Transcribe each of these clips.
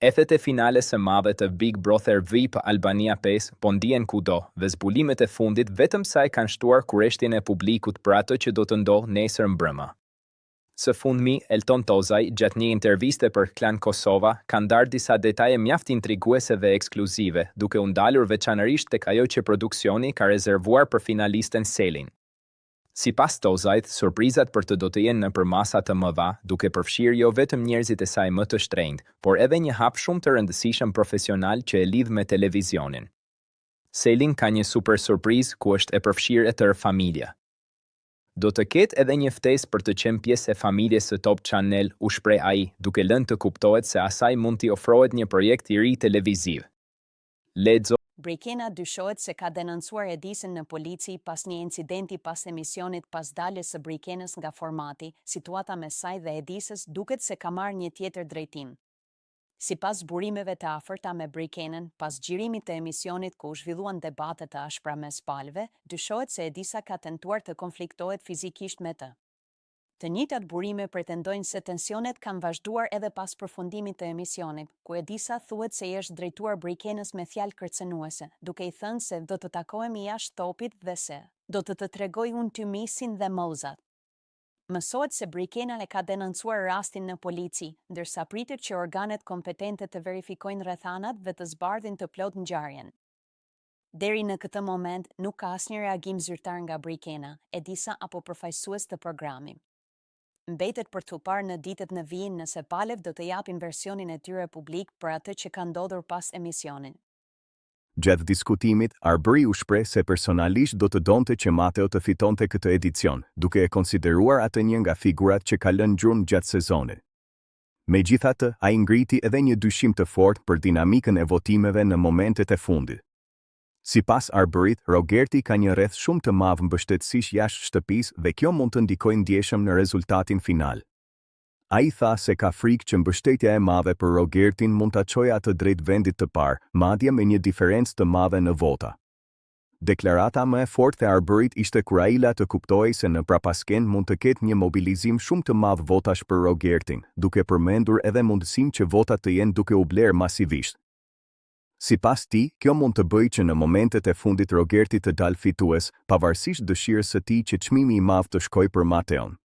Ethet e finale së madhe të Big Brother VIP Albania 5 po ndihen kudo dhe zbulimet e fundit vetëm sa e kanë shtuar kurreshtjen e publikut për ato që do të ndodhë nesër mbrëmë. Së fundmi, Elton Tozaj, gjatë një interviste për Klan Kosova, ka ndarë disa detaje mjaft intriguese dhe ekskluzive, duke u ndalur veçanërisht tek ajo që produksioni ka rezervuar për finalisten Selin. Sipas Tozajt, surprizat për të do të jenë nëpër masa të mëdha, duke përfshirë jo vetëm njerëzit e saj më të shtrenjtë, por edhe një hap shumë të rëndësishëm profesional që e lidh me televizionin. Selin ka një super surprizë ku është e përfshirë e tërë familja. Do të ketë edhe një ftesë për të qenë pjesë e familjes së Top Channel, u shpreh ai, duke lënë të kuptohet se asaj mund t'i ofrohet një projekt i ri televiziv. Lexo. Brejkena dyshohet se ka denoncuar Edisën në polici pas një incidenti pas emisionit pas daljes së Brejkenës nga formati. Situata mes saj dhe Edisës duket se ka marrë një tjetër drejtim. Sipas burimeve të afërta me Brejkenën, pas xhirimit të emisionit ku u zhvilluan debate të ashpra mes palëve, dyshohet se Edisa ka tentuar të konfliktohet fizikisht me të. Të njëjtat burime pretendojnë se tensionet kanë vazhduar edhe pas përfundimit të emisionit, ku Edisa thuhet se i është drejtuar Brejkenës me fjalë kërcënuese, duke i thënë se do të takohemi jashtë topit dhe se do të tregoj unë ty misin dhe mozat. Mësohet se Brejkena e ka denoncuar rastin në polici, ndërsa pritet që organet kompetente të verifikojnë rrethanat dhe të zbardhin të plot ngjarjen. Deri në këtë moment nuk ka asnjë reagim zyrtar nga Brejkena, Edisa apo përfaqësues të programit. Mbetet për t'u parë në ditët në vijim nëse palët do të japin versionin e tyre publik për atë që ka ndodhur pas emisionin. Gjatë diskutimit, Arbëri u shpreh se personalisht do të donte që Mateo të fitonte këtë edicion, duke e konsideruar atë një nga figurat që ka lënë gjurmë gjatë sezonit. Megjithatë, ai ngriti edhe një dyshim të fortë për dinamikën e votimeve në momentet e fundit. Sipas Arbërit, Rogerti ka një rreth shumë të madh mbështetësish jashtë shtëpisë dhe kjo mund të ndikojë ndjeshëm në rezultatin final. Ai tha se ka frikë që mbështetja e madhe për Rogertin mund ta çojë atë drejt vendit të parë, madje me një diferencë të madhe në vota. Deklarata më e fortë e Arbërit ishte kur ai la të kuptojë se në prapasken mund të ketë një mobilizim shumë të madh votash për Rogertin, duke përmendur edhe mundësinë që votat të jenë duke u blerë masivisht. Sipas tij, kjo mund të bëjë që në momentet e fundit Rogerti të dalë fitues, pavarësisht dëshirës së tij që çmimi i madh të shkojë për Mateon.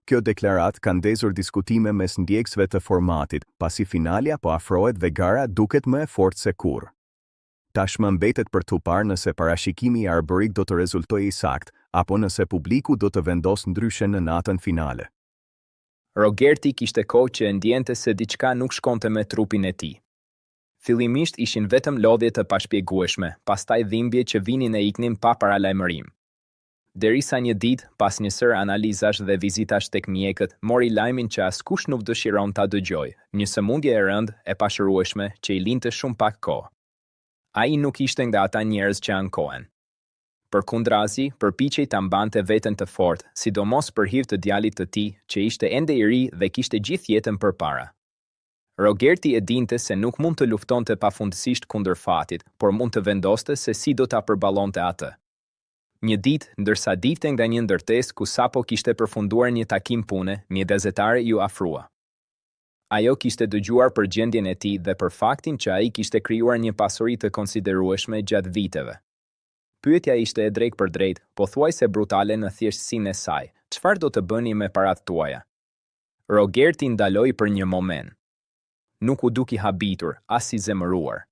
Kjo deklarat ka ndezur diskutime mes ndjekësve të formatit, pasi finalja po afrohet dhe gara duket më e fortë se kurrë. Tashmë mbetet për t'u parë nëse parashikimi i Arbërit do të rezultojë i saktë, apo nëse publiku do të vendosë ndryshe në natën finale. Rogerti kishte kohë që ndjente se diçka nuk shkonte me trupin e tij. Fillimisht ishin vetëm lodhje të pashpjegueshme, pastaj dhimbje që vinin e iknin pa paralajmërim. Derisa një ditë, pas një sër analizash dhe vizitash tek mjekët, mori lajmin që askush nuk dëshiron ta dëgjojë, një sëmundje e rëndë e pashërueshme që i linte shumë pak kohë. Ai nuk ishte nga ata njerëz që ankohen. Përkundrazi, përpiqej ta mbante veten të fortë, sidomos për hir të djalit të tij, që ishte ende i ri dhe kishte gjithë jetën përpara. Rogerti e dinte se nuk mund të luftonte pafundësisht kundër fatit, por mund të vendoste se si do ta përballonte atë. Një ditë, ndërsa dilte nga një ndërtesë ku sapo kishte përfunduar një takim pune, një gazetare ju afrua. Ajo kishte dëgjuar për gjendjen e tij dhe për faktin që ai kishte krijuar një pasuri të konsiderueshme gjatë viteve. Pyetja ishte e drejtë për drejtë, pothuajse brutale në thjeshtësinë e saj. Çfarë do të bëni me paratë tuaja? Rogerti ndaloi për një moment. Nuk u duki habitur, as i zemëruar.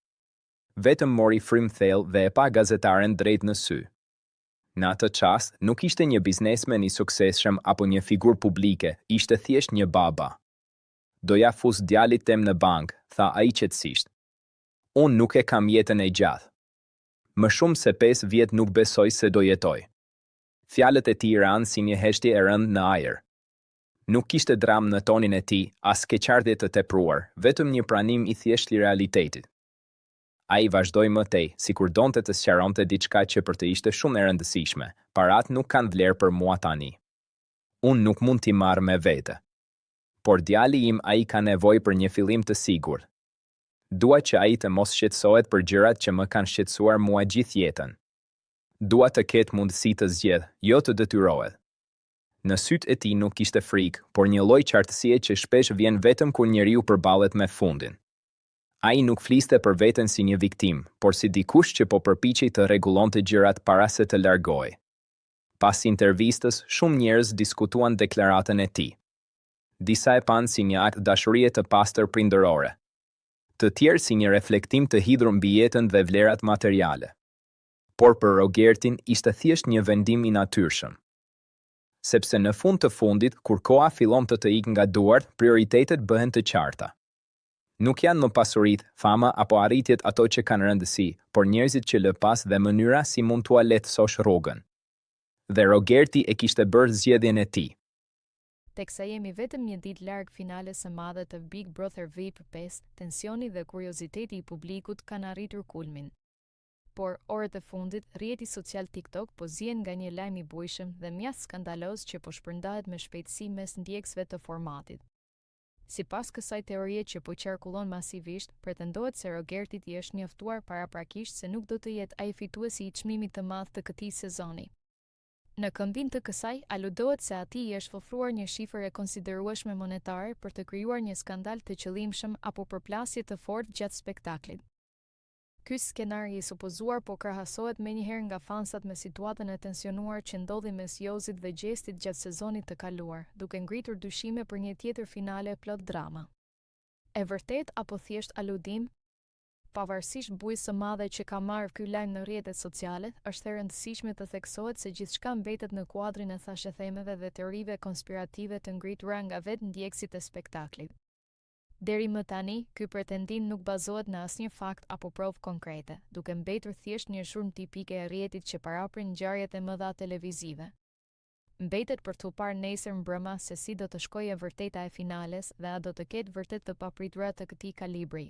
Vetëm mori frym thellë dhe e pa gazetaren drejt në sy. Në atë çast, nuk ishte një biznesmen i suksesshëm apo një figurë publike, ishte thjesht një baba. Doja fus djalit tem në bank, tha ai qetësisht. Unë nuk e kam jetën e gjatë. Më shumë se 5 vjet nuk besoj se do jetoj. Fjalët e tij ranë si një heshtje e rëndë në ajër. Nuk kishte dram në tonin e tij, as keqardhje të tepruar, vetëm një pranim i thjeshtë i realitetit. Ai vazhdoi më tej, sikur donte të sqaronte diçka që për të ishte shumë e rëndësishme. Paratë nuk kanë vlerë për mua tani. Unë nuk mund t'i marr me vete. Por djali im ai ka nevojë për një fillim të sigurt. Dua që ai të mos shqetësohet për gjërat që më kanë shqetësuar mua gjithë jetën. Dua të ketë mundësi të zgjedhë, jo të detyrohet. Në sytë e tij nuk kishte frikë, por një lloj qartësie që shpesh vjen vetëm kur njeriu përballet me fundin. Ai nuk fliste për veten si një viktim, por si dikush që po përpiqej të rregullonte gjërat para se të largohej. Pas intervistës, shumë njerëz diskutuan deklaratën e tij. Disa e panë si një akt dashurie të pastër prindërore. Të tjerë si një reflektim të hidhur mbi jetën dhe vlerat materiale. Por për Rogertin ishte thjesht një vendim i natyrshëm. Sepse në fund të fundit, kur koha fillon të ikë nga duart, prioritetet bëhen të qarta. Nuk janë më pasuritë, fama apo arritjet ato që kanë rëndësi, por njerëzit që lë pas dhe mënyra si mund t'ua lehtësosh rrugën. Dhe Rogerti e kishte bërë zgjedhjen e tij. Teksa jemi vetëm një ditë larg finales së madhe të Big Brother VIP 5, tensioni dhe kurioziteti i publikut kanë arritur kulmin. Por, orët e fundit, rrjeti social TikTok po zihen nga një lajm i bujshëm dhe mjaft skandaloz që po shpërndahet me shpejtësi mes ndjekësve të formatit. Sipas kësaj teorie që po qarkullon masivisht, pretendohet se Rogertit i është njoftuar paraprakisht se nuk do të jetë ai fituesi i çmimit të madh të këtij sezoni. Në këmbin të kësaj, aludohet se atij i është ofruar një shifër e konsiderueshme monetare për të krijuar një skandal të qëllimshëm apo përplasje të fortë gjatë spektaklit. Ky skenari i supozuar po krahasohet menjëherë nga fansat me situatën e tensionuar që ndodhi mes Jozit dhe Gjestit gjatë sezonit të kaluar, duke ngritur dyshime për një tjetër finale plot drama. E vërtet apo thjesht aludim? Pavarësisht bujës së madhe që ka marrë ky lajm në rrjetet sociale, është e rëndësishme të theksohet se gjithçka mbetet në kuadrin e thashëthemeve dhe teorive konspirative të ngritura nga vetë ndjekësit e spektaklit. Deri më tani, ky pretendim nuk bazohet në asnjë fakt apo provë konkrete, duke mbetur thjesht një zhurmë tipike e rrjetit që paraprin ngjarjet e mëdha televizive. Mbetet për t'u parë nesër mbrëma se si do të shkojë e vërteta e finales dhe a do të ketë vërtet të papritura të këtij kalibri.